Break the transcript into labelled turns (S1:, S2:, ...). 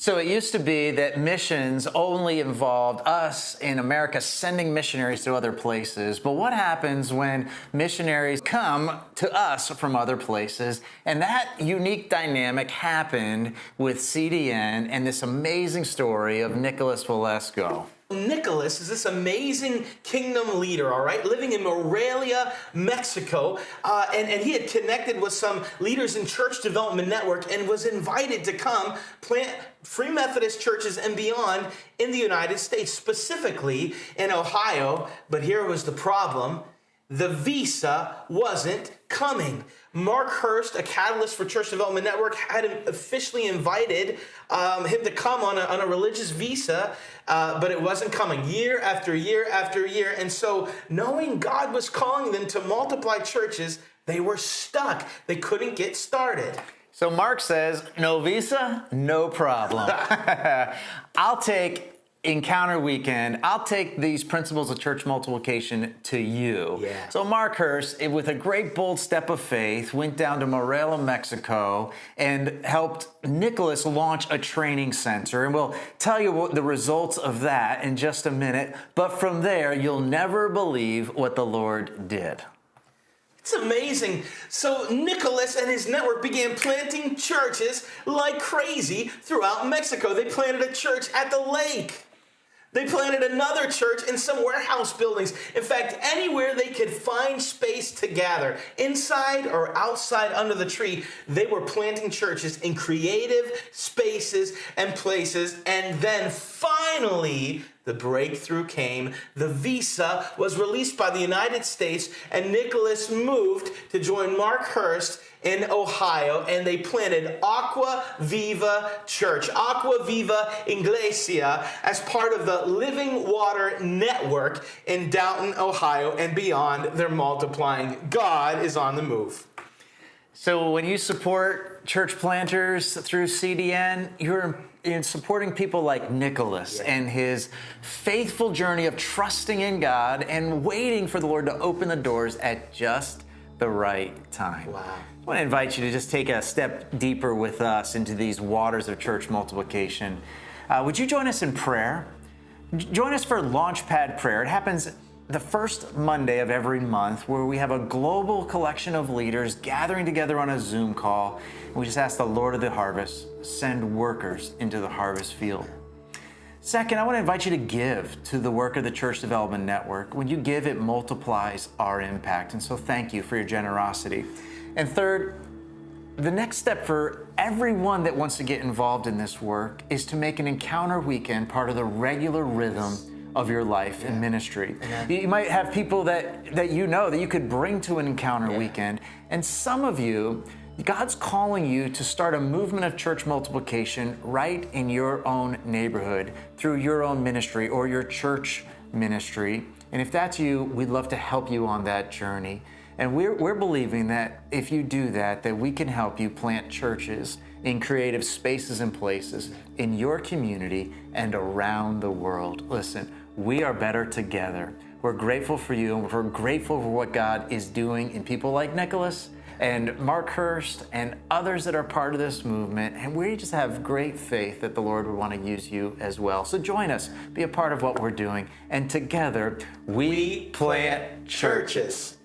S1: So it used to be that missions only involved us in America sending missionaries to other places. But what happens when missionaries come to us from other places? And that unique dynamic happened with CDN and this amazing story of Nicholas Velasco.
S2: Nicholas is this amazing kingdom leader, all right, living in Morelia, Mexico, and he had connected with some leaders in Church Development Network and was invited to come plant Free Methodist churches and beyond in the United States, specifically in Ohio. But here was the problem. The visa wasn't coming. Mark Hurst, a catalyst for Church Development Network, had officially invited him to come on a religious visa, but it wasn't coming year after year after year. And so knowing God was calling them to multiply churches, they were stuck. They couldn't get started.
S1: So Mark says, no visa, no problem. I'll take Encounter Weekend. I'll take these principles of church multiplication to you.
S2: Yeah.
S1: So Mark Hurst, with a great bold step of faith, went down to Morelia, Mexico, and helped Nicholas launch a training center. And we'll tell you what the results of that in just a minute. But from there, you'll never believe what the Lord did.
S2: It's amazing. So Nicholas and his network began planting churches like crazy throughout Mexico. They planted a church at the lake. They planted another church in some warehouse buildings. In fact, anywhere they could find space to gather, inside or outside under the tree, they were planting churches in creative spaces and places. And then finally, the breakthrough came. The visa was released by the United States, and Nicholas moved to join Mark Hurst in Ohio, and they planted Aqua Viva Church, Aqua Viva Iglesia, as part of the Living Water Network in Downton, Ohio, and beyond. They're multiplying. God is on the move.
S1: So when you support church planters through CDN, you're in supporting people like Nicholas and his faithful journey of trusting in God and waiting for the Lord to open the doors at just the right time.
S2: Wow.
S1: I want to invite you to just take a step deeper with us into these waters of church multiplication. Would you join us in prayer? Join us for Launchpad Prayer. It happens the first Monday of every month, where we have a global collection of leaders gathering together on a Zoom call. And we just ask the Lord of the harvest, send workers into the harvest field. Second, I want to invite you to give to the work of the Church Development Network. When you give, it multiplies our impact. And so thank you for your generosity. And third, the next step for everyone that wants to get involved in this work is to make an Encounter Weekend part of the regular rhythm of your life and ministry. You might have people that you know that you could bring to an Encounter Weekend. And some of you, God's calling you to start a movement of church multiplication right in your own neighborhood through your own ministry or your church ministry. And if that's you, we'd love to help you on that journey. And we're believing that if you do that, that we can help you plant churches in creative spaces and places in your community and around the world. Listen, we are better together. We're grateful for you, and we're grateful for what God is doing in people like Nicholas and Mark Hurst and others that are part of this movement. And we just have great faith that the Lord would want to use you as well. So join us, be a part of what we're doing, and together we plant churches.